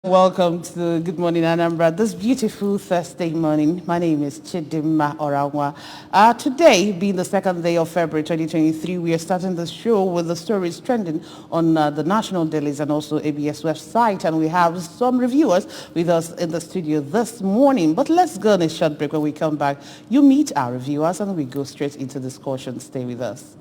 Welcome to Good Morning Anambra. This beautiful Thursday morning. My name is Chidima Oranwa. Today, being the second day of February 2023, we are starting the show with the stories trending on the national dailies and also ABS website. And we have some reviewers with us in the studio this morning. But let's go on a short break. When we come back, you meet our reviewers and we go straight into discussion. Stay with us.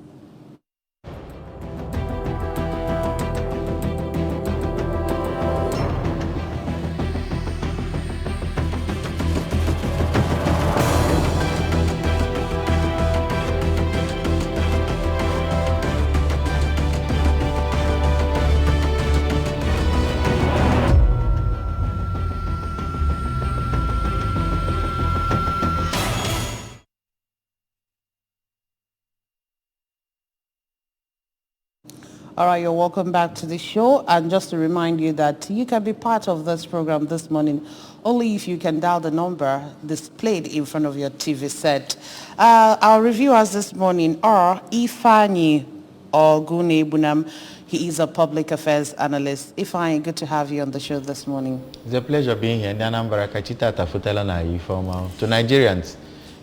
All right, you're welcome back to the show. And just to remind you that you can be part of this program this morning only if you can dial the number displayed in front of your TV set. Our reviewers this morning are Ifani Ogunebunam. He is a public affairs analyst. Ifani, good to have you on the show this morning. It's a pleasure being here. Anambra Kachita Tafutala na Ifoma. To Nigerians,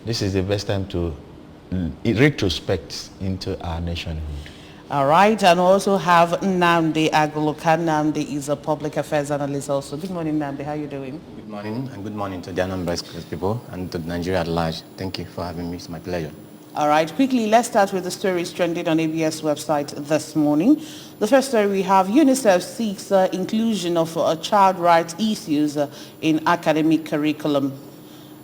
this is the best time to retrospect into our nationhood. All right, and also have Nnamdi Aguluka. Nnamdi is a public affairs analyst also. Good morning, Nnamdi. How are you doing? Good morning, and good morning to the Anambra people and to Nigeria at large. Thank you for having me. It's my pleasure. All right, quickly, let's start with the stories trending on ABS website this morning. The first story we have, UNICEF seeks inclusion of child rights issues in academic curriculum.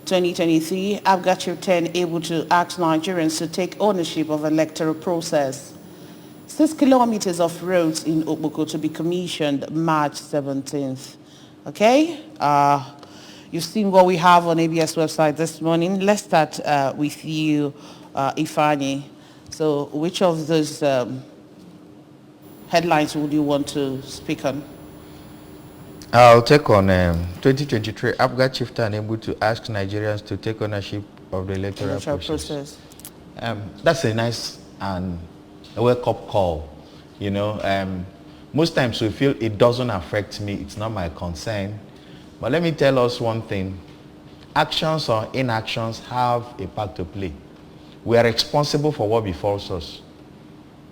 2023, ABGA Chapter 10 able to ask Nigerians to take ownership of electoral process. 6 kilometers of roads in Okpoko to be commissioned March 17th. Okay? You've seen what we have on ABS website this morning. Let's start with you, Ifani. So which of those headlines would you want to speak on? I'll take on 2023. ABGA Chapter unable to ask Nigerians to take ownership of the electoral process. That's a nice and a wake-up call. You know, most times we feel it doesn't affect me, it's not my concern. But let me tell us one thing. Actions or inactions have a part to play. We are responsible for what befalls us.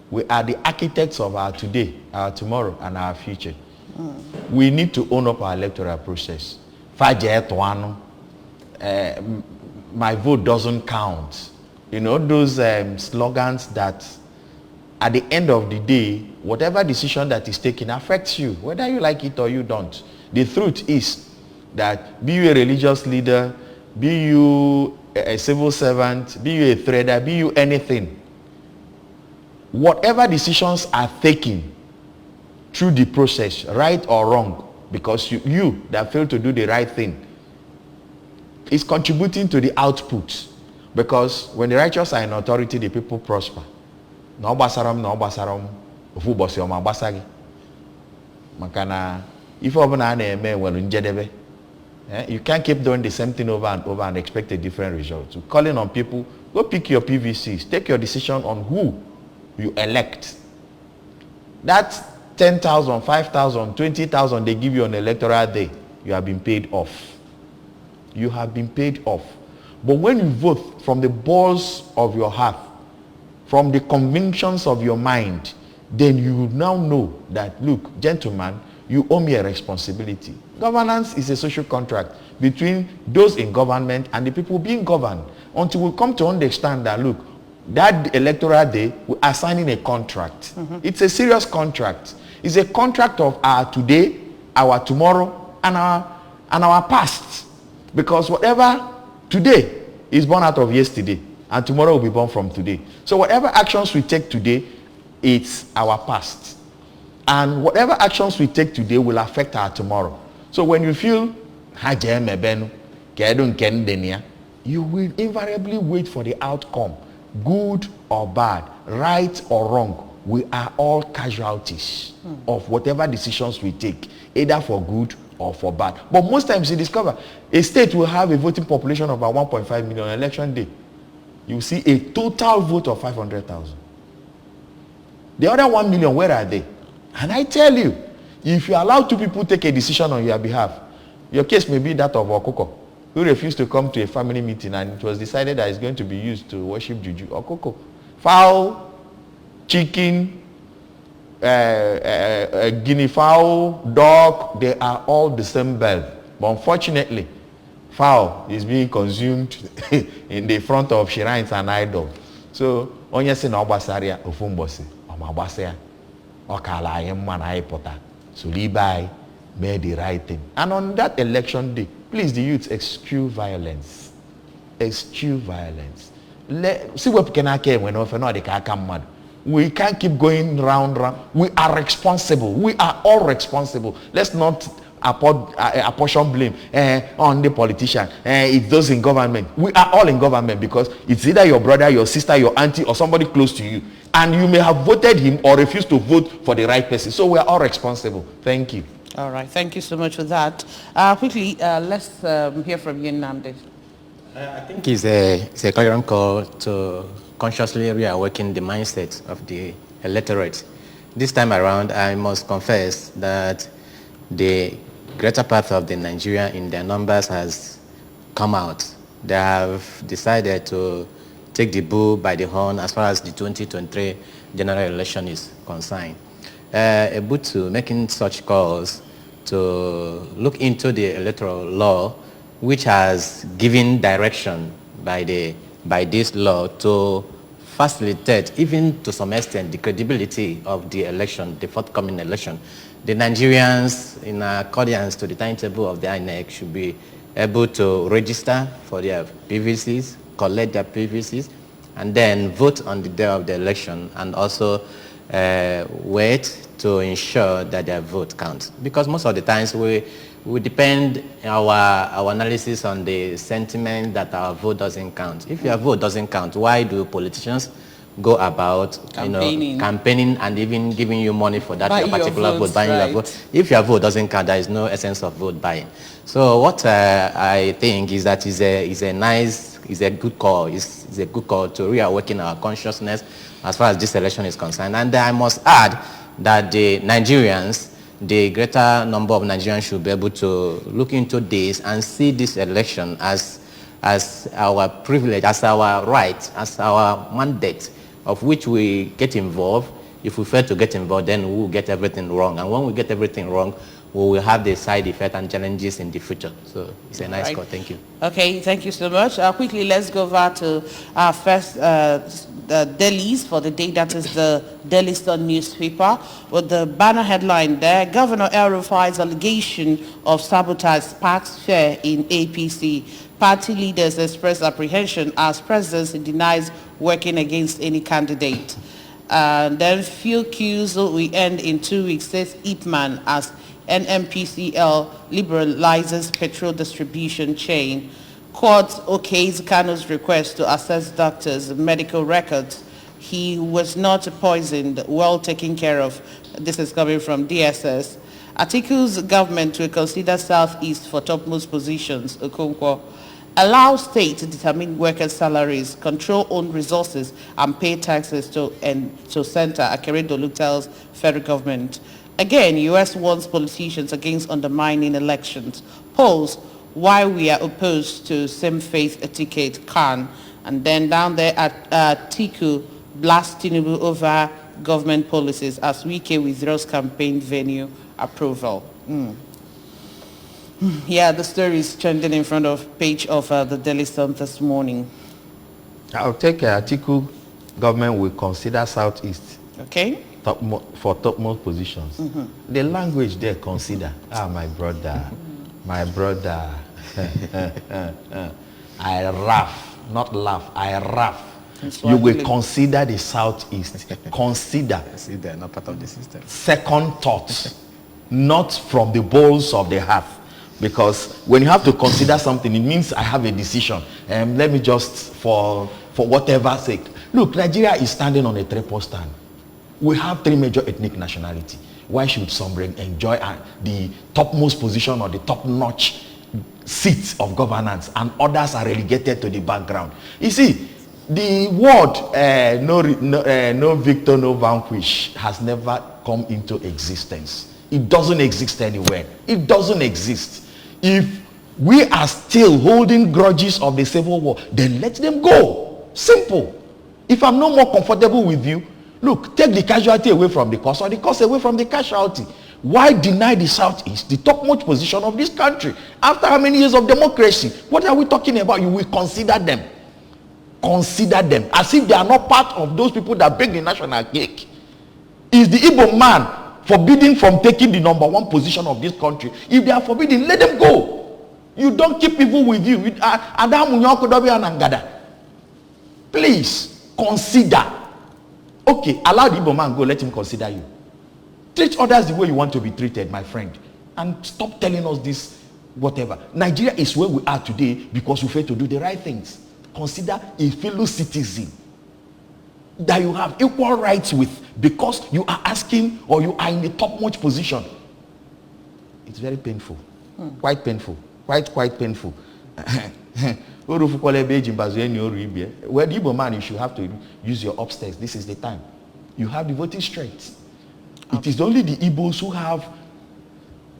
We are the architects of our today, our tomorrow, and our future. We need to own up our electoral process. My vote doesn't count. You know, those slogans that at the end of the day, whatever decision that is taken affects you, whether you like it or you don't. The truth is that be you a religious leader, be you a civil servant, be you a trader, be you anything, whatever decisions are taken through the process, right or wrong, because you that fail to do the right thing, is contributing to the output. Because when the righteous are in authority, the people prosper. No basaram ofu bosi o ma gbasagi makana if obuna na eme when njedebe you can't keep doing the same thing over and over and expect a different result. So calling on people, go pick your PVCs, take your decision on who you elect. That 10,000, 5,000, 20,000 they give you on electoral day, you have been paid off. You have been paid off. But when you vote from the balls of your heart, from the convictions of your mind, then you now know that, look, gentlemen, you owe me a responsibility. Governance is a social contract between those in government and the people being governed. Until we come to understand that, look, that electoral day, we are signing a contract. It's a serious contract. It's a contract of our today, our tomorrow, and our past. Because whatever today is born out of yesterday, and tomorrow will be born from today. So whatever actions we take today, it's our past. And whatever actions we take today will affect our tomorrow. So when you feel, you will invariably wait for the outcome, good or bad, right or wrong. We are all casualties of whatever decisions we take, either for good or for bad. But most times you discover a state will have a voting population of about 1.5 million on election day. You see a total vote of 500,000. The other 1 million, where are they? And I tell you, If you allow two people take a decision on your behalf, your case may be that of Okoko, who refused to come to a family meeting and it was decided that it's going to be used to worship Juju. Okoko. Fowl, chicken, guinea fowl, dog, they are all the same bird. But unfortunately, fowl is being consumed in the front of shrines and idols. So, onye si na obasaria ofumbosi, omabasaya, okala ayemma na ipota. So Libai made the right thing. And on that election day, please the youth eschew violence. Eschew violence. See what can I care when they can't come mad. We can't keep going round. We are responsible. We are all responsible. Let's not apportion blame on the politician. It's those in government. We are all in government because it's either your brother, your sister, your auntie, or somebody close to you. And you may have voted him or refused to vote for the right person. So we are all responsible. Thank you. All right. Thank you so much for that. Quickly, let's hear from you, Nnamdi. I think it's a clear call to consciously reawaken the mindset of the electorate. This time around, I must confess that the greater part of the Nigeria in their numbers has come out. They have decided to take the bull by the horn as far as the 2023 general election is concerned. Able to making such calls to look into the electoral law, which has given direction by this law to facilitate, even to some extent, the credibility of the election, the forthcoming election. The Nigerians, in accordance to the timetable of the INEC, should be able to register for their PVCs, collect their PVCs, and then vote on the day of the election, and also wait to ensure that their vote counts. Because most of the times we depend our analysis on the sentiment that our vote doesn't count. If your vote doesn't count, why do politicians go about campaigning and even giving you money for that your particular vote, buying your vote? If your vote doesn't count, there is no essence of vote buying. So what I think is that is a good call. It's a good call to reawaken our consciousness as far as this election is concerned. And I must add that the Nigerians, the greater number of Nigerians should be able to look into this and see this election as our privilege, as our right, as our mandate, of which we get involved. If we fail to get involved, then we will get everything wrong. And when we get everything wrong, we will have the side effect and challenges in the future. So it's a nice call. Thank you. Okay, thank you so much. Quickly, let's go over to our first dailies for the day. That is the Daily Sun newspaper with the banner headline there: Governor El-Rufai's allegation of sabotage sparks fear in APC. Party leaders express apprehension as presidency denies working against any candidate. Then few queues will end in 2 weeks, says Ipman, as NMPCL liberalizes petrol distribution chain. Court okays Kano's request to assess doctors' medical records. He was not poisoned, well taken care of. This is coming from DSS. Atiku's government will consider Southeast for topmost positions. Okonkwo. Allow state to determine workers' salaries, control own resources, and pay taxes to center, Akeredolu tells federal government. Again, U.S. warns politicians against undermining elections. Polls, why we are opposed to same-faith etiquette, Khan. And then down there at Tiku, blast Tinubu over government policies as Wike withdraws campaign venue approval. Yeah, the story is trending in front of page of the Daily Sun this morning. I'll take Atiku government will consider Southeast. Okay. For topmost positions. The language there, consider. My brother. I laugh, not laugh, I laugh. You will consider the Southeast. Consider, not part of the system. Second thought, not from the bowls of the heart. Because when you have to consider something, it means I have a decision. Let me just, for whatever sake. Look, Nigeria is standing on a triple stand. We have 3 major ethnic nationalities. Why should some enjoy the topmost position or the top-notch seats of governance and others are relegated to the background? You see, the word no victor, no vanquish has never come into existence It doesn't exist anywhere. It doesn't exist. If we are still holding grudges of the Civil War, then let them go. Simple. If I'm no more comfortable with you, look, take the casualty away from the cause or the cause away from the casualty. Why deny the Southeast the topmost position of this country? After how many years of democracy? What are we talking about? You will consider them. Consider them as if they are not part of those people that bring the national cake. Is the Igbo man forbidden from taking the number one position of this country? If they are forbidden, let them go. You don't keep people with you. Please consider. Okay, allow the Igbo man go, let him consider you. Treat others the way you want to be treated, my friend. And stop telling us this, whatever. Nigeria is where we are today because we fail to do the right things. Consider a fellow citizen that you have equal rights with because you are asking or you are in the topmost position. It's very painful. Quite painful. Quite painful. Where the Igbo man, you should have to use your upstairs. This is the time. You have the voting strength. It is only the Igbos who have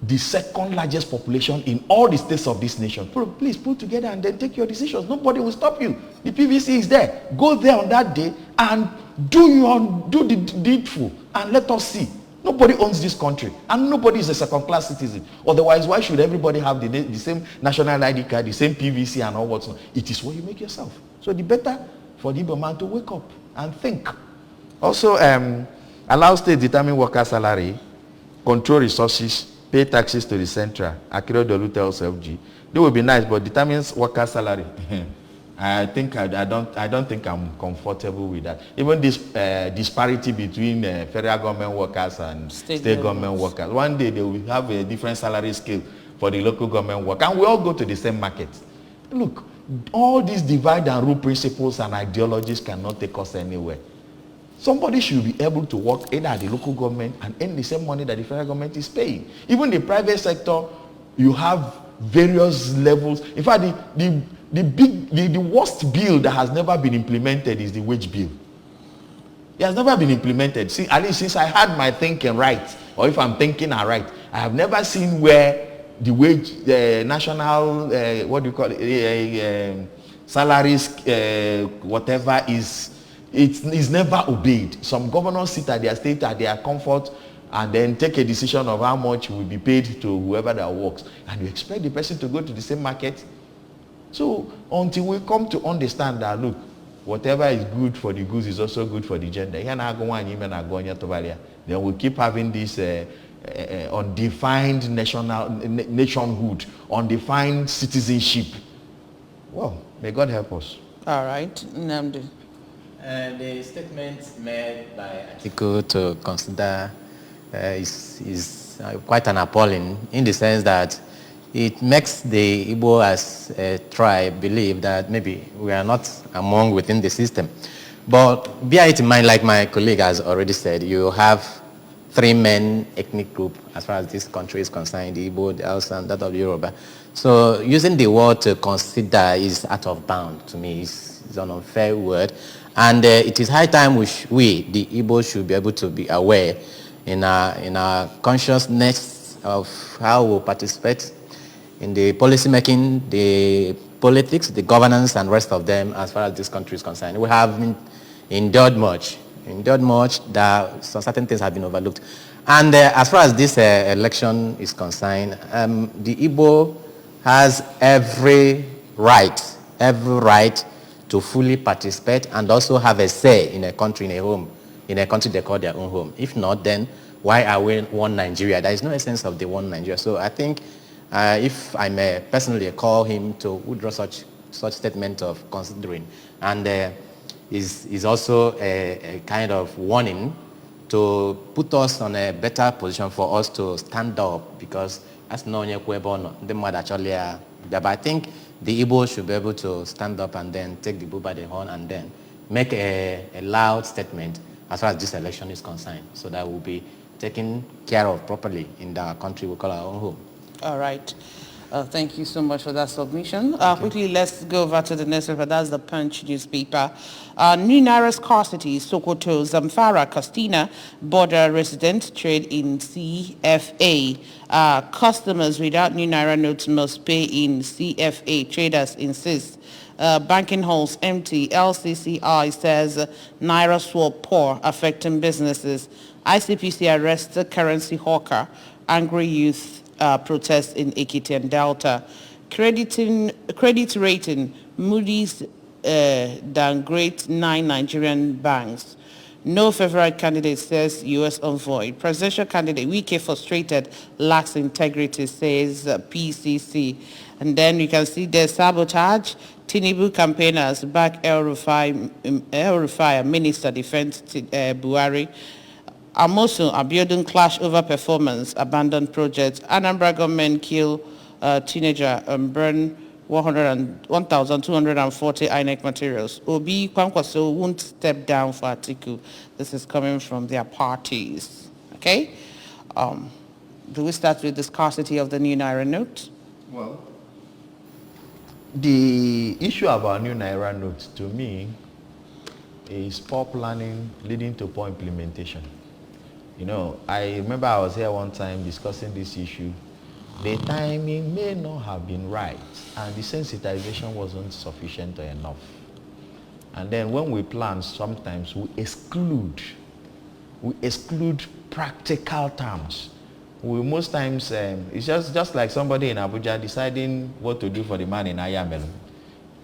the second largest population in all the states of this nation. Please put together and then take your decisions. Nobody will stop you. The PVC is there. Go there on that day and do the needful and let us see. Nobody owns this country and nobody is a second-class citizen. Otherwise, why should everybody have the same national ID card, the same PVC and all what's not? It is what you make yourself. So the better for the Igbo man to wake up and think. Also, allow state determine worker salary, control resources, pay taxes to the central. Akiro Dolu tells FG. They will be nice, but determines worker salary. I don't think I'm comfortable with that. Even this disparity between federal government workers and state government workers. One day they will have a different salary scale for the local government worker, and we all go to the same market. Look, all these divide and rule principles and ideologies cannot take us anywhere. Somebody should be able to work either at the local government and earn the same money that the federal government is paying. Even the private sector, you have various levels. In fact, the worst bill that has never been implemented is the wage bill. It has never been implemented. See, at least since I had my thinking right, or if I'm thinking right, I have never seen where the wage, national, what do you call it, salaries, whatever is never obeyed. Some governors sit at their state, at their comfort, and then take a decision of how much will be paid to whoever that works. And you expect the person to go to the same market. So until we come to understand that, look, whatever is good for the goose is also good for the gender. Then we keep having this undefined nationhood, undefined citizenship. Well, may God help us. All right, Nnamdi. The statement made by Atiku to consider is quite an appalling, in the sense that it makes the Igbo as a tribe believe that maybe we are not among within the system. But bear it in mind, like my colleague has already said, you have three main ethnic groups as far as this country is concerned: the Igbo, the Hausa, and that of Yoruba. So using the word to consider is out of bound to me. It's an unfair word. And it is high time we, the Igbo, should be able to be aware in our consciousness of how we participate in the policy making, the politics, the governance, and rest of them as far as this country is concerned. We have endured much that some certain things have been overlooked. And as far as this election is concerned, the Igbo has every right to fully participate and also have a say in a country, in a country they call their own home. If not, then why are we one Nigeria? There is no essence of the one Nigeria. So I think if I may personally call him to withdraw such statement of considering, and is also a kind of warning to put us on a better position for us to stand up, because as no the mother actually but I think the Igbo should be able to stand up and then take the bull by the horn and then make a loud statement as far as this election is concerned, so that we'll be taken care of properly in the country we call our own home. All right. Thank you so much for that submission. Quickly, let's go over to the next paper. That's the Punch newspaper. New Naira scarcity, Sokoto, Zamfara, Castina, border residents trade in CFA. Customers without New Naira notes must pay in CFA. Traders insist. Banking halls empty. LCCI says Naira swap poor, affecting businesses. ICPC arrests currency hawker. Angry youth protests in Ekiti and Delta. Credit rating, Moody's downgrade 9 Nigerian banks. No favorite candidate, says U.S. envoy. Presidential candidate, Wike frustrated, lacks integrity, says PCC. And then you can see the sabotage. Tinubu campaigners back El Rufai, Minister Defense Buhari. Amosun, Abiodun clash over performance, abandoned project. Anambra government kill teenager and burn 1,240 INEC materials. Obi Kwankwaso won't step down for Atiku. This is coming from their parties. Okay? Do we start with the scarcity of the new Naira note? Well, the issue about new Naira note, to me, is poor planning leading to poor implementation. You know, I remember I was here one time discussing this issue. The timing may not have been right, and the sensitization wasn't sufficient or enough. And then when we plan, sometimes we exclude practical terms. Most times, it's just like somebody in Abuja deciding what to do for the man in Ayamelum,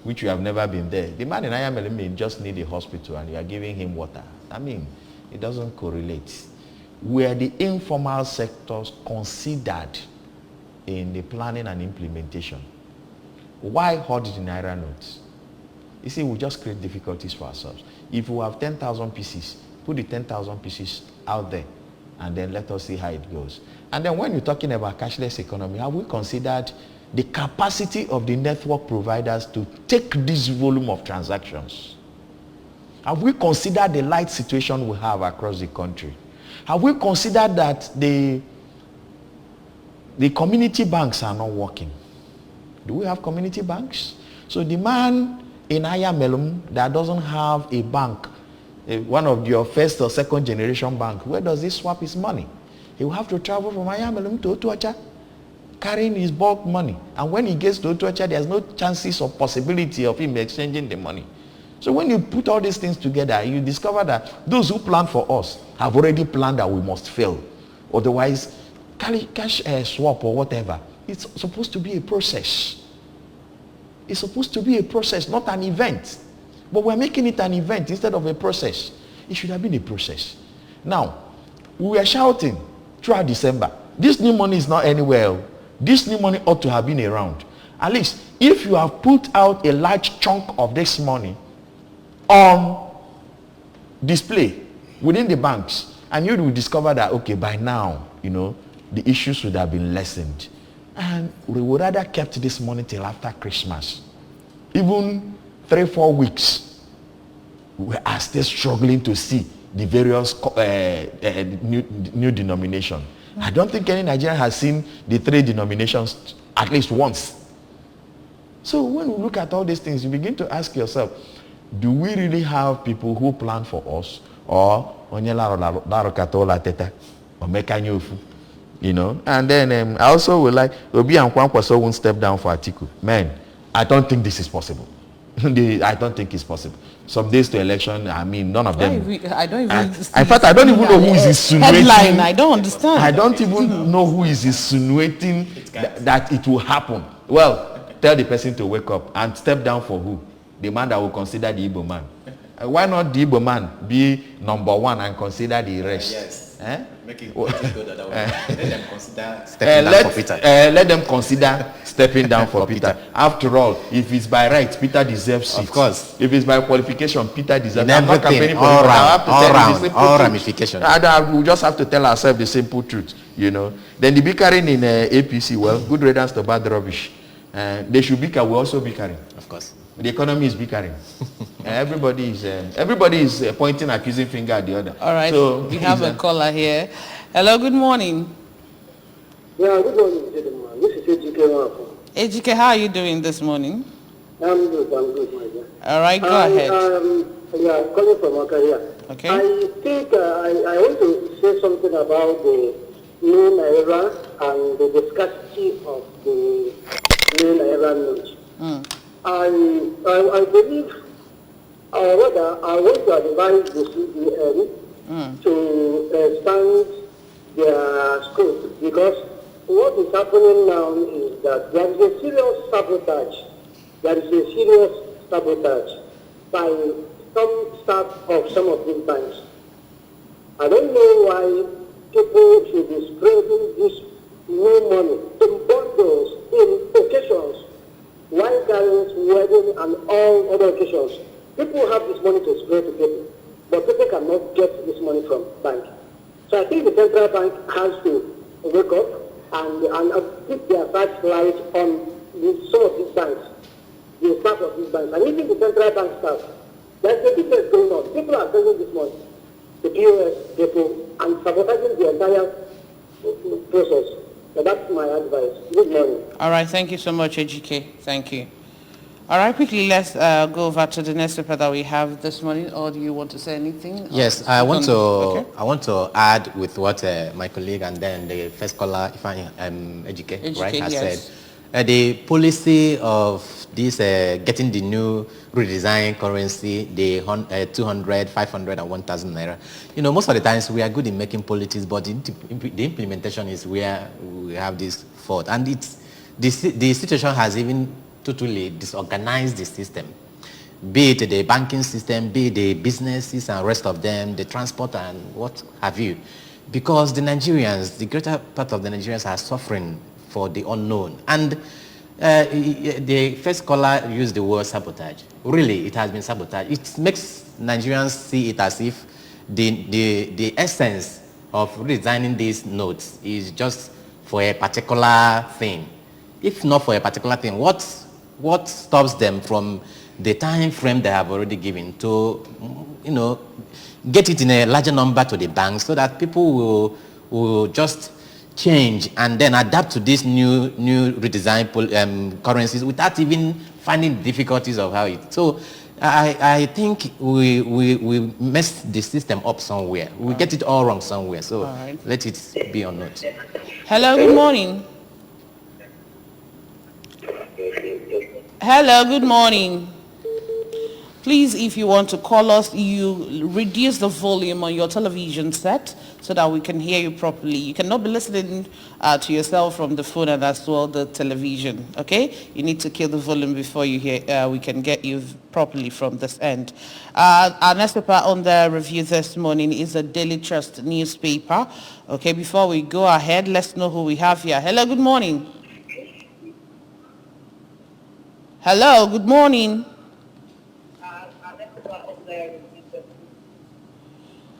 which you have never been there. The man in Ayamelum may just need a hospital and you are giving him water. I mean, it doesn't correlate. Were the informal sectors considered in the planning and implementation? Why hoard the Naira notes? You see, we just create difficulties for ourselves. If we have 10,000 pieces, put the 10,000 pieces out there and then let us see how it goes. And then when you're talking about cashless economy, have we considered the capacity of the network providers to take this volume of transactions? Have we considered the light situation we have across the country? Have we considered that the community banks are not working? Do we have community banks? So the man in Ayamelum that doesn't have a bank, one of your first or second generation bank, where does he swap his money? He will have to travel from Ayamelum to Otuacha, carrying his bulk money. And when he gets to Otuacha, there's no chances or possibility of him exchanging the money. So when you put all these things together, you discover that those who plan for us have already planned that we must fail. Otherwise, cash swap or whatever, it's supposed to be a process. It's supposed to be a process, not an event. But we're making it an event instead of a process. It should have been a process. Now, we were shouting throughout December, this new money is not anywhere. This new money ought to have been around. At least, if you have put out a large chunk of this money on display within the banks, and you will discover that, okay, by now, you know, the issues would have been lessened. And we would rather kept this money till after Christmas. Even 3-4 weeks, we are still struggling to see the various new denomination. I don't think any Nigerian has seen the 3 denominations at least once. So when we look at all these things, you begin to ask yourself, do we really have people who plan for us, or you know? And then I also would like Obi and Kwankwaso won't step down for Atiku. Man, I don't think this is possible. I don't think it's possible. Some days to election, I mean, none of them. I don't even. In fact, I don't even know who is insinuating. Headline, I don't understand. I don't even know who is insinuating that it will happen. Well, tell the person to wake up and step down for who? The man that will consider the Igbo man. Why not the Igbo man be number 1 and consider the rest? Yes. Eh? Make it go that way. Let them consider stepping down for Peter. Let them consider stepping down for Peter. After all, if it's by right, Peter deserves it. Of course. If it's by qualification, Peter deserves it. Everything, all ramifications. We just have to tell ourselves the simple truth, you know. Then the bickering in APC, well, good riddance to bad rubbish. They should bicker, we also bickering. Of course. The economy is bickering. Everybody is pointing accusing finger at the other. All right, so we have a caller here. Hello, good morning. Yeah, good morning, gentlemen. This is AGK1 Ejike, how are you doing this morning? I'm good, my dear. All right, go ahead. Yeah, calling from Akaria. Okay. I think I want to say something about the new Naira and the scarcity of the new Naira note. I believe, rather, I want to advise the CBN to expand their scope, because what is happening now is that there is a serious sabotage. There is a serious sabotage by some staff of some of these banks. I don't know why people should be spreading this new money in bundles, in occasions, wine gatherings, wedding, and all other occasions. People have this money to spread to people, but people cannot get this money from bank. So I think the central bank has to wake up and put their flashlight on some of these banks, the staff of these banks, and even the central bank staff. There's a business going on. People are spending this money, the POS, depot, and sabotaging the entire process. So that's my advice. Good morning. All right, thank you so much, Ejike. Thank you. All right, quickly, let's go over to the next paper that we have this morning. Or do you want to say anything? Yes, I want to add with what my colleague and then the first caller, Ejike, right, has yes. said. The policy of this getting the new redesigned currency, the 200, 500, and 1,000 naira. You know, most of the times we are good in making policies, but the implementation is where we have this fault. And the situation has even totally disorganized the system, be it the banking system, be it the businesses and rest of them, the transport and what have you. Because the Nigerians, the greater part of the Nigerians are suffering for the unknown. And the first caller used the word sabotage. Really, it has been sabotage. It makes Nigerians see it as if the essence of redesigning these notes is just for a particular thing. If not for a particular thing, what stops them from the time frame they have already given to, get it in a larger number to the bank so that people will just change and then adapt to these new redesigned currencies without even finding difficulties of how it. So I think we messed the system up somewhere. We get it all wrong somewhere. So let it be on note. Hello, good morning. Hello, good morning. Please, if you want to call us, you reduce the volume on your television set so that we can hear you properly. You cannot be listening to yourself from the phone and as well the television, okay? You need to kill the volume before you hear. We can get you properly from this end. Our next paper on the review this morning is a Daily Trust newspaper. Okay, before we go ahead, let's know who we have here. Hello, good morning. Hello, good morning.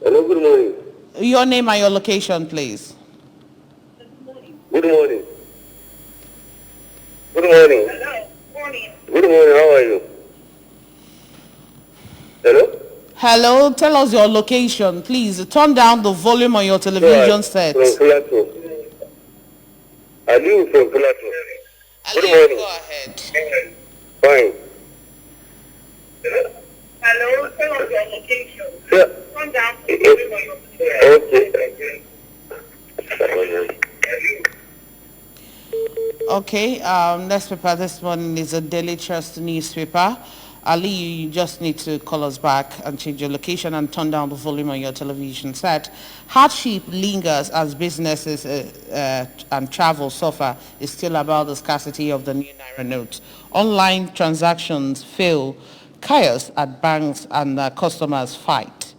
Hello, good morning. Your name and your location, please. Good morning. Good morning. Hello. Morning. Good morning, how are you? Hello? Hello, tell us your location, please. Turn down the volume on your television set. From Plateau. Are you from Plateau? Good Ali, morning. go ahead. Fine. Hello. Tell us your location. Yeah. Come down. Okay. Okay, next paper this morning is a Daily Trust newspaper. Ali, you just need to call us back and change your location and turn down the volume on your television set. Hardship lingers as businesses and travel suffer. It's still about the scarcity of the new Naira note. Online transactions fail. Chaos at banks and customers fight.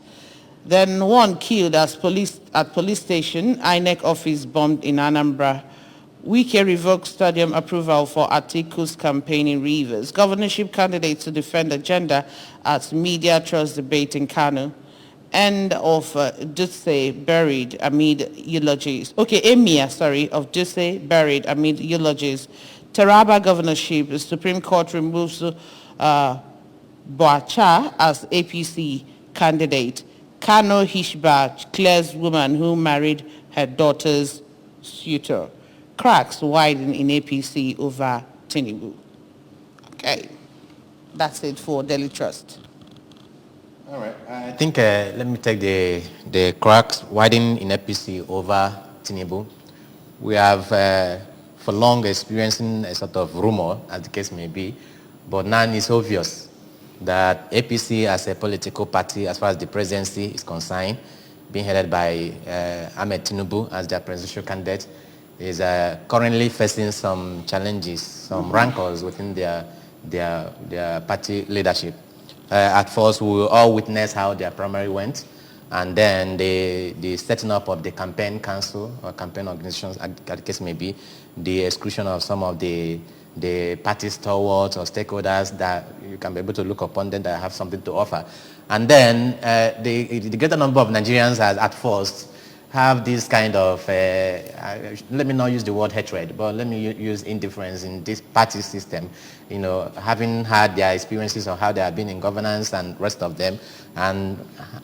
Then one killed at police station. INEC office bombed in Anambra. Wike revoked stadium approval for Atiku's campaign in Rivers. Governorship candidates to defend agenda at media trust debate in Kano. End of Dutse buried amid eulogies. Emir of Dutse buried amid eulogies. Taraba governorship, the Supreme Court removes Boacha as APC candidate. Kano Hishba clears woman who married her daughter's suitor. Cracks widen in APC over Tinubu. Okay, that's it for Daily Trust. All right. I think let me take the cracks widening in APC over Tinubu. We have for long experiencing a sort of rumor, as the case may be, but now it's obvious that APC as a political party, as far as the presidency is concerned, being headed by Ahmed Tinubu as their presidential candidate, is currently facing some challenges, some rancors within their party leadership. At first, we all witnessed how their primary went, and then the setting up of the campaign council or campaign organizations, as the case may be, the exclusion of some of the party stalwarts or stakeholders that you can be able to look upon them that have something to offer. And then the greater number of Nigerians at first have this kind of, let me not use the word hatred, but let me use indifference in this party system, having had their experiences of how they have been in governance and rest of them, and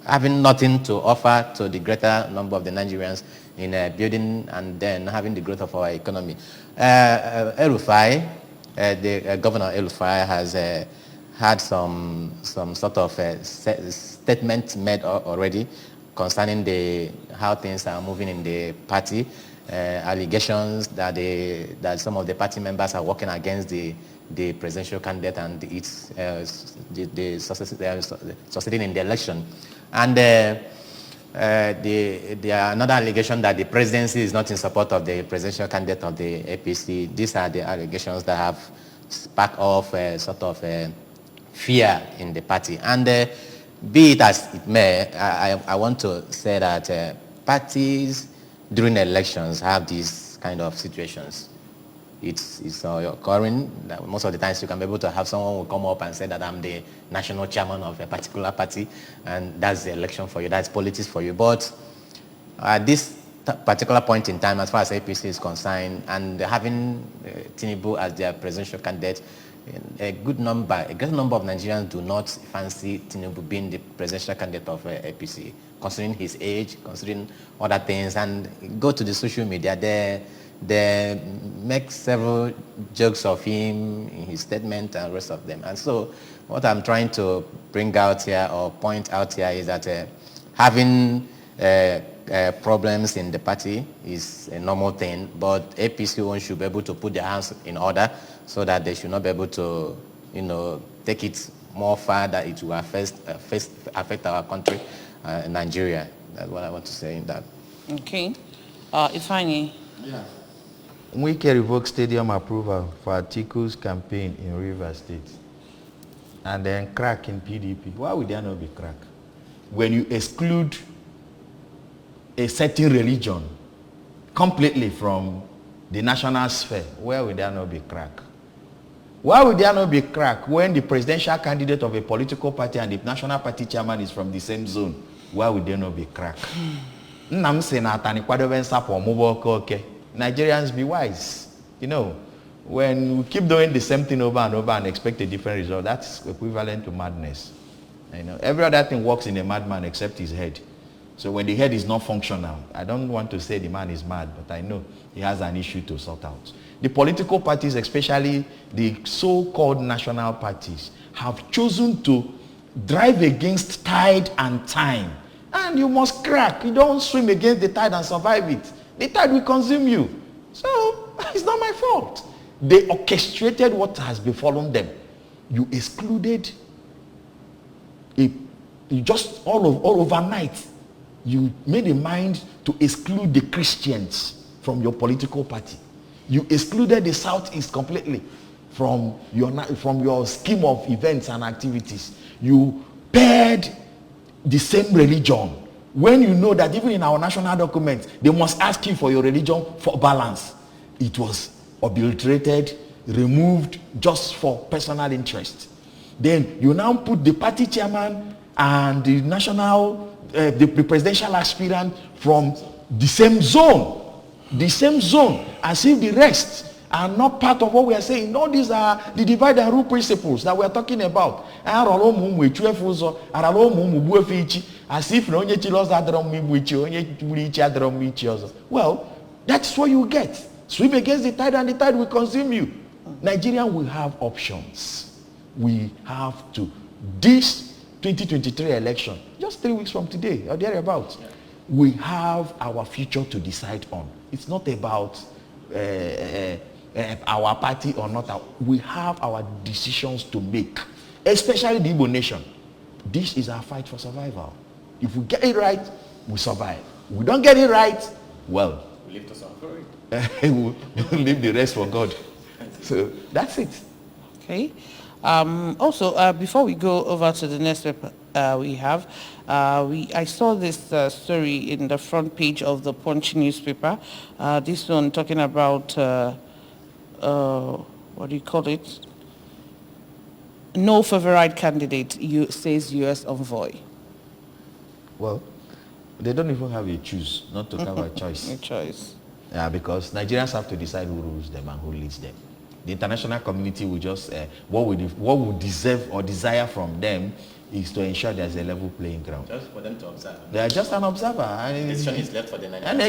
having nothing to offer to the greater number of the Nigerians in building and then having the growth of our economy. El-Rufai, the Governor El-Rufai has had some sort of statement made already concerning how things are moving in the party, allegations that some of the party members are working against the presidential candidate and the succeeding in the election. And another allegation that the presidency is not in support of the presidential candidate of the APC. These are the allegations that have sparked off sort of fear in the party. And be it as it may, I want to say that parties during elections have these kind of situations. It's occurring. Most of the times you can be able to have someone who come up and say that I'm the national chairman of a particular party, and that's the election for you, that's politics for you. But at this particular point in time, as far as APC is concerned, and having Tinubu as their presidential candidate, a great number of Nigerians do not fancy Tinubu being the presidential candidate of APC, considering his age, considering other things, and go to the social media, they make several jokes of him in his statement and the rest of them. And so what I'm trying to bring out here or point out here is that having problems in the party is a normal thing, but APC should be able to put their hands in order so that they should not be able to, take it more far that it will affect our country, Nigeria. That's what I want to say in that. Okay. Ifeanyi. Yeah. Wike revoked stadium approval for Atiku's campaign in Rivers State. And then crack in PDP. Why would there not be crack? When you exclude a certain religion completely from the national sphere, where would there not be crack? Why would there not be crack when the presidential candidate of a political party and the national party chairman is from the same zone? Why would there not be crack? Nigerians, be wise. When we keep doing the same thing over and over and expect a different result, that's equivalent to madness. Every other thing works in a madman except his head. So when the head is not functional, I don't want to say the man is mad, but I know he has an issue to sort out. The political parties, especially the so-called national parties, have chosen to drive against tide and time. And you must crack. You don't swim against the tide and survive it. The tide will consume you. So it's not my fault. They orchestrated what has befallen them. You excluded just all overnight. You made a mind to exclude the Christians from your political party. You excluded the Southeast completely from your scheme of events and activities. You paired the same religion when you know that even in our national documents, they must ask you for your religion for balance. It was obliterated, removed just for personal interest. Then you now put the party chairman and the the presidential aspirant from the same zone, as if the rest are not part of what we are saying. No, these are the divide and rule principles that we are talking about. As if well, that's what you get. Swim against the tide and the tide will consume you. Nigeria will have options. We have to. This 2023 election, just 3 weeks from today or thereabouts, we have our future to decide on. It's not about our party or not. We have our decisions to make, especially the Igbo nation. This is our fight for survival. If we get it right, we survive. If we don't get it right, well, We live to suffer it. we'll leave the rest for God. So that's it. Okay. Also, before we go over to the next paper we have, I saw this story in the front page of the Punch newspaper. This one talking about, what do you call it? No favorite candidate, says U.S. envoy. Well, they don't even have a choose, not to have a choice. A choice. Yeah, because Nigerians have to decide who rules them and who leads them. The international community will just, what we deserve or desire from them is to ensure there's a level playing ground. Just for them to observe. They are just an observer. The decision is left for the Nigerians.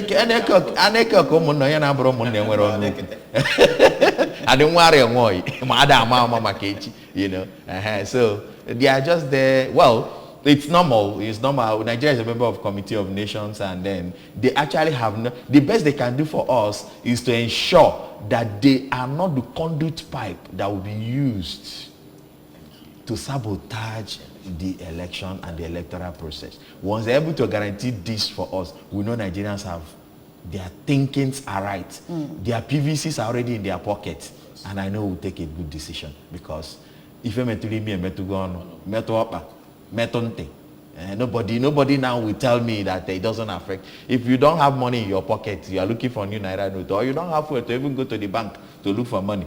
You know, so they are just there. Well, it's normal. It's normal. Nigeria is a member of Committee of Nations, and then they actually have the best they can do for us is to ensure that they are not the conduit pipe that will be used to sabotage the election and the electoral process. Once they're able to guarantee this for us, we know Nigerians have their thinkings are right. Their PVCs are already in their pocket, and I know we'll take a good decision because if nobody now will tell me that it doesn't affect. If you don't have money in your pocket, you are looking for a new Naira note, or you don't have to even go to the bank to look for money.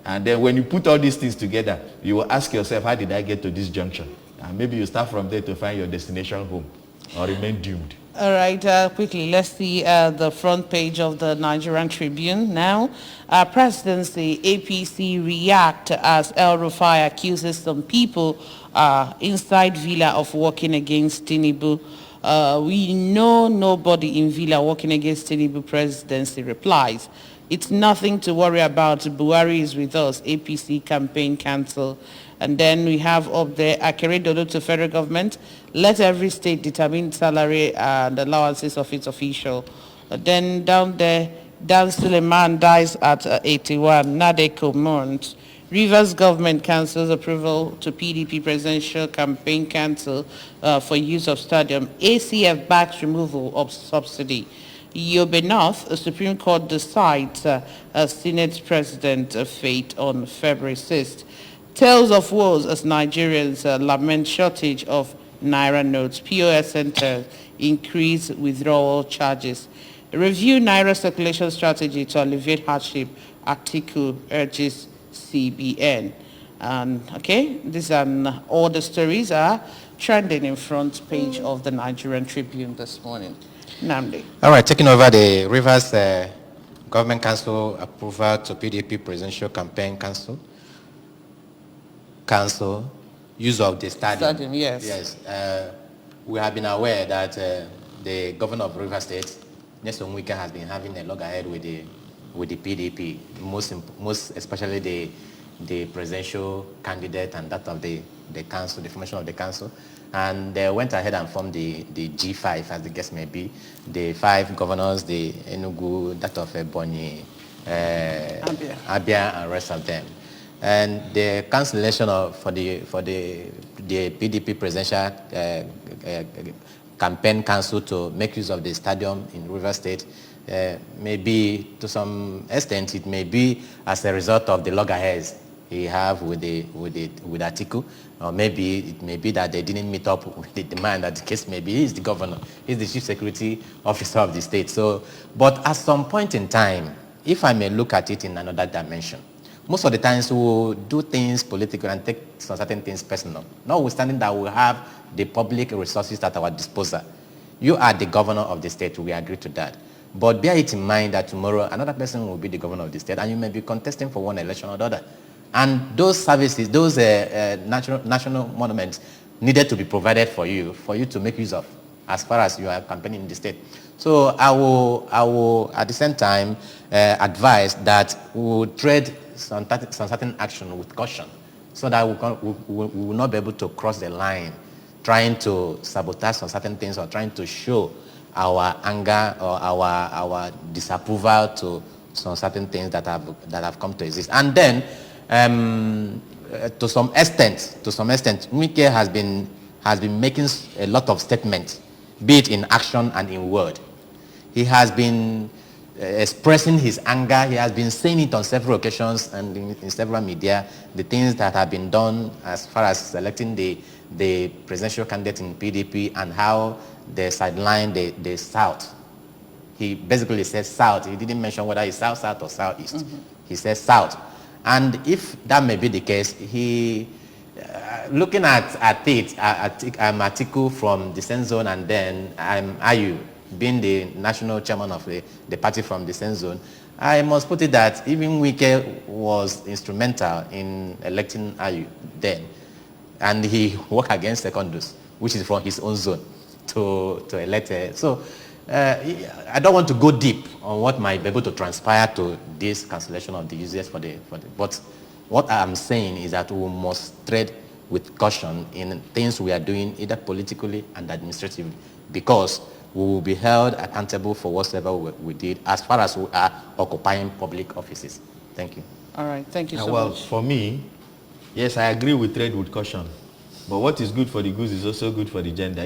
And then when you put all these things together, you will ask yourself, how did I get to this junction? And maybe you start from there to find your destination home or remain doomed. All right, quickly, let's see the front page of the Nigerian Tribune now. Presidency, APC react as El Rufai accuses some people inside Villa of working against Tinubu. We know nobody in Villa working against Tinubu presidency, replies. It's nothing to worry about. Buhari is with us. APC campaign cancel. And then we have up there, Akere Dodo to federal government. Let every state determine salary and allowances of its official. Then down there, Dan Suleiman dies at 81. Nadeko mourns. Rivers government cancels approval to PDP presidential campaign cancel for use of stadium. ACF backs removal of subsidy. Yobe North, a Supreme Court decides Senate President fate on February 6th. Tales of woes as Nigerians lament shortage of Naira notes. POS centers increase withdrawal charges. Review Naira circulation strategy to alleviate hardship. Atiku urges CBN. Okay, these are all the stories are trending in front page of the Nigerian Tribune this morning. Namdi. All right, taking over the Rivers Government Council approval to PDP presidential campaign council use of the stadium. Yes. Yes. We have been aware that the governor of Rivers State, Nyesom Wike, has been having a loggerhead with the PDP, most especially the presidential candidate and that of the council, the formation of the council. And they went ahead and formed the G5, as the case may be, the 5 governors, the Enugu, that of Ebonyi, Abia, and rest of them. And the cancellation for the PDP presidential campaign council to make use of the stadium in Rivers State, maybe to some extent it may be as a result of the loggerheads he have with Atiku, or maybe it may be that they didn't meet up with the demand that the case may be. He's the governor, he's the chief security officer of the state. So, but at some point in time, if I may look at it in another dimension, most of the times we will do things political and take some certain things personal, notwithstanding that we have the public resources at our disposal. You are the governor of the state, we agree to that. But bear it in mind that tomorrow another person will be the governor of the state and you may be contesting for one election or the other. And those services, those national monuments needed to be provided for you to make use of as far as you are campaigning in the state. So I will at the same time advise that we will tread some certain action with caution, so that we will not be able to cross the line, trying to sabotage some certain things or trying to show our anger or our disapproval to some certain things that have come to exist. And then, to some extent, Wike has been making a lot of statements, be it in action and in word. He has been expressing his anger. He has been saying it on several occasions and in several media, the things that have been done as far as selecting the presidential candidate in PDP and how they sidelined the South. He basically said South. He didn't mention whether it's South or Southeast. Mm-hmm. He says South. And if that may be the case, he, looking at article from the Dissent Zone and then Ayu, being the national chairman of the party from the Dissent Zone, I must put it that even Wike was instrumental in electing Ayu then. And he worked against Secondus, which is from his own zone, to elect her. So I don't want to go deep on what might be able to transpire to this cancellation of the UCS but what I'm saying is that we must tread with caution in things we are doing either politically and administratively, because we will be held accountable for whatever we did as far as we are occupying public offices. Thank you. All right, thank you so well, much. For me, yes, I agree with trade with caution. But what is good for the goose is also good for the gender.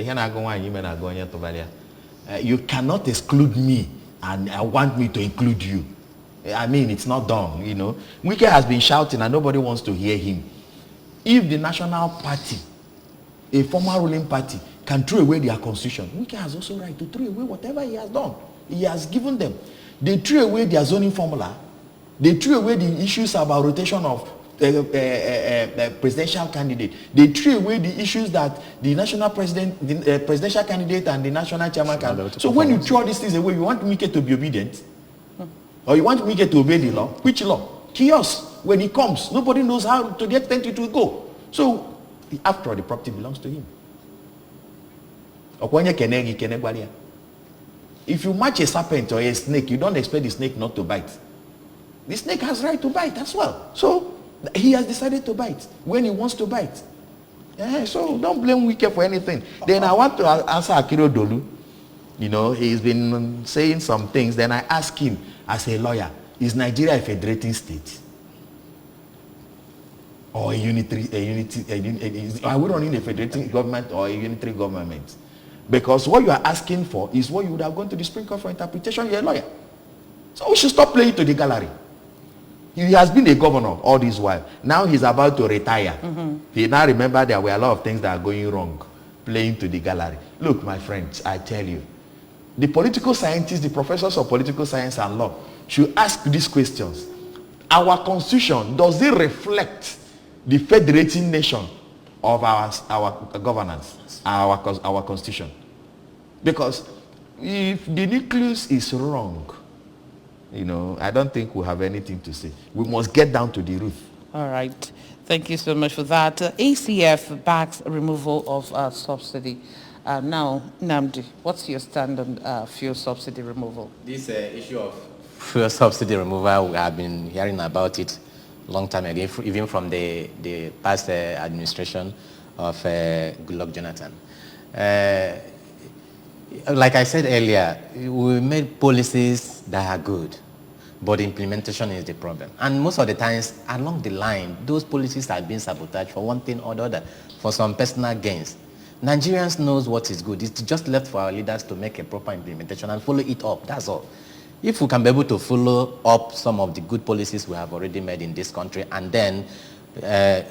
You cannot exclude me and want me to include you. I mean, it's not done, you know. Wike has been shouting and nobody wants to hear him. If the National Party, a former ruling party, can throw away their constitution, Wike has also right to throw away whatever he has done. He has given them. They threw away their zoning formula. They threw away the issues about rotation of presidential candidate. They threw away the issues that the national president, the presidential candidate and the national chairman can. So when you throw these things away, you want Wike to be obedient? Or you want Wike to obey the law? Which law? Chaos. When he comes, nobody knows how to the extent it will go. So after all, the property belongs to him. If you match a serpent or a snake, you don't expect the snake not to bite. The snake has right to bite as well. So he has decided to bite when he wants to bite. Yeah, so don't blame Wike for anything. Then I want to answer Akiro Dolu. You know, he's been saying some things. Then I ask him as a lawyer, is Nigeria a federating state? Or a unitary, are we running a federating government or a unitary government? Because what you are asking for is what you would have gone to the Supreme Court for interpretation. You're a lawyer. So we should stop playing to the gallery. He has been a governor all this while. Now he's about to retire. Mm-hmm. He now remember there were a lot of things that are going wrong, playing to the gallery. Look, my friends, I tell you, the political scientists, the professors of political science and law should ask these questions. Our constitution, does it reflect the federating nation of our governance, our constitution? Because if the nucleus is wrong, you know, I don't think we have anything to say. We must get down to the root. All right. Thank you so much for that. ACF backs removal of subsidy. Now, Nnamdi, what's your stand on fuel subsidy removal? This issue of fuel subsidy removal, we have been hearing about it a long time ago, even from the past administration of Goodluck Jonathan. Like I said earlier, we made policies that are good, but implementation is the problem. And most of the times, along the line, those policies are being sabotaged for one thing or the other, for some personal gains. Nigerians knows what is good. It's just left for our leaders to make a proper implementation and follow it up. That's all. If we can be able to follow up some of the good policies we have already made in this country and then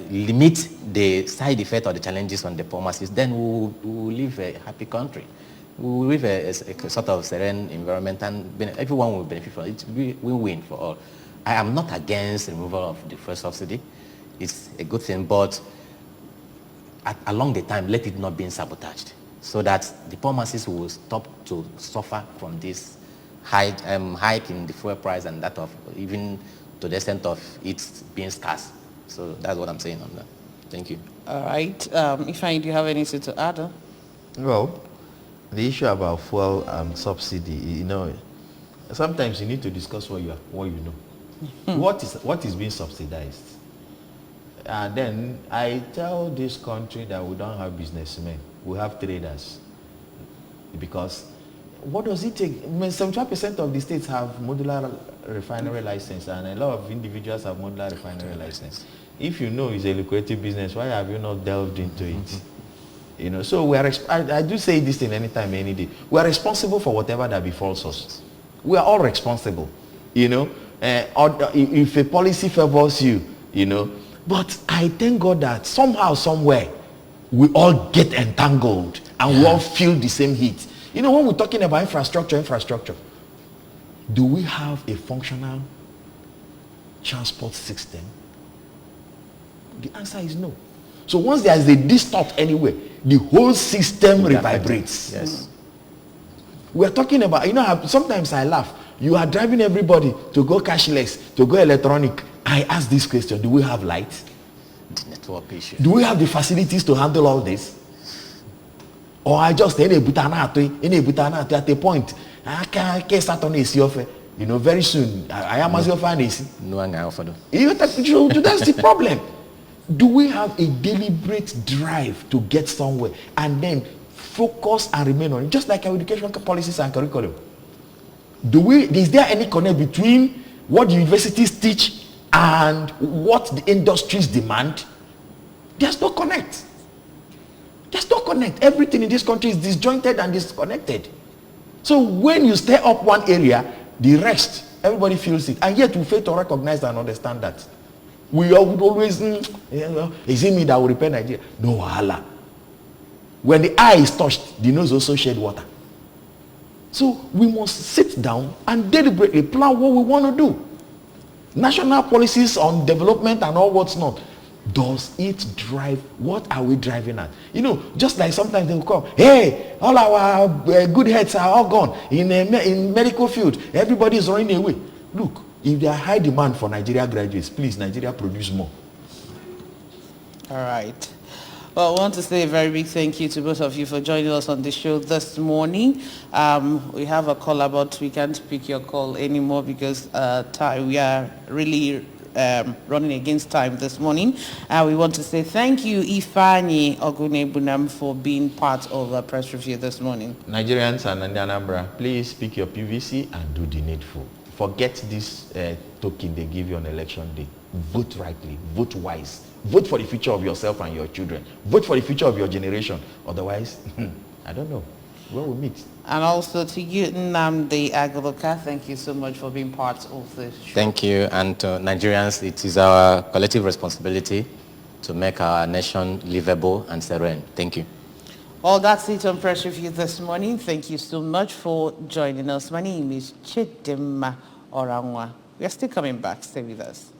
limit the side effect or the challenges on the poor masses, then we will live a happy country. We will live a sort of serene environment and everyone will benefit from it. We win for all. I am not against the removal of the fuel subsidy. It's a good thing, but along the time, let it not be sabotaged so that the poor masses will stop to suffer from this hike in the fuel price and that of even to the extent of it being scarce. So that's what I'm saying on that. Thank you. All right. Ifeanyi, do you have anything to add? Well, the issue about fuel subsidy, you know, sometimes you need to discuss what you know. What is being subsidized? And then I tell this country that we don't have businessmen, we have traders. Because what does it take? I mean, 75% of the states have modular refinery license, and a lot of individuals have modular refinery license. If you know it's a lucrative business, why have you not delved into it? You know, so we are. I do say this thing anytime, any day. We are responsible for whatever that befalls us. We are all responsible. You know, or if a policy favors you, you know. But I thank God that somehow, somewhere, we all get entangled and we all feel the same heat. You know, when we're talking about infrastructure, do we have a functional transport system? The answer is no. So once there is a distort anywhere, the whole system revibrates. Yes. We're talking about, you know, sometimes I laugh. You are driving everybody to go cashless, to go electronic. I ask this question, do we have lights? Network issue. Do we have the facilities to handle all this? Or I just at a point, I can't start on AC offer. You know, very soon, I am as your AC. No one offer. That's the problem. Do we have a deliberate drive to get somewhere and then focus and remain on it, just like our education policies and curriculum? Is there any connect between what the universities teach and what the industries demand? There's no connect. There's no connect. Everything in this country is disjointed and disconnected. So when you stay up one area, the rest, everybody feels it. And yet we fail to recognize and understand that. We all would always, is it me that will repair Nigeria? No, Allah. When the eye is touched, the nose also shed water. So we must sit down and deliberately plan what we want to do. National policies on development and all what's not. Does it drive? What are we driving at? You know, just like sometimes they will come, hey, all our good heads are all gone in medical field. Everybody is running away. Look, if there are high demand for Nigeria graduates, please, Nigeria produce more. All right. Well, I want to say a very big thank you to both of you for joining us on the show this morning. We have a caller, but we can't pick your call anymore because we are really running against time this morning. We want to say thank you, Ifeanyi Ogunebunam, for being part of our press review this morning. Nigerians and Anambra, please pick your PVC and do the needful. Forget this token they give you on election day. Vote rightly, vote wise. Vote for the future of yourself and your children. Vote for the future of your generation. Otherwise, I don't know where we meet. And also to you, Nnamdi Aguluka, thank you so much for being part of the show. Thank you. And Nigerians, it is our collective responsibility to make our nation livable and serene. Thank you. Well, that's it on Press Review this morning. Thank you so much for joining us. My name is Chidimma Orangwa. We are still coming back. Stay with us.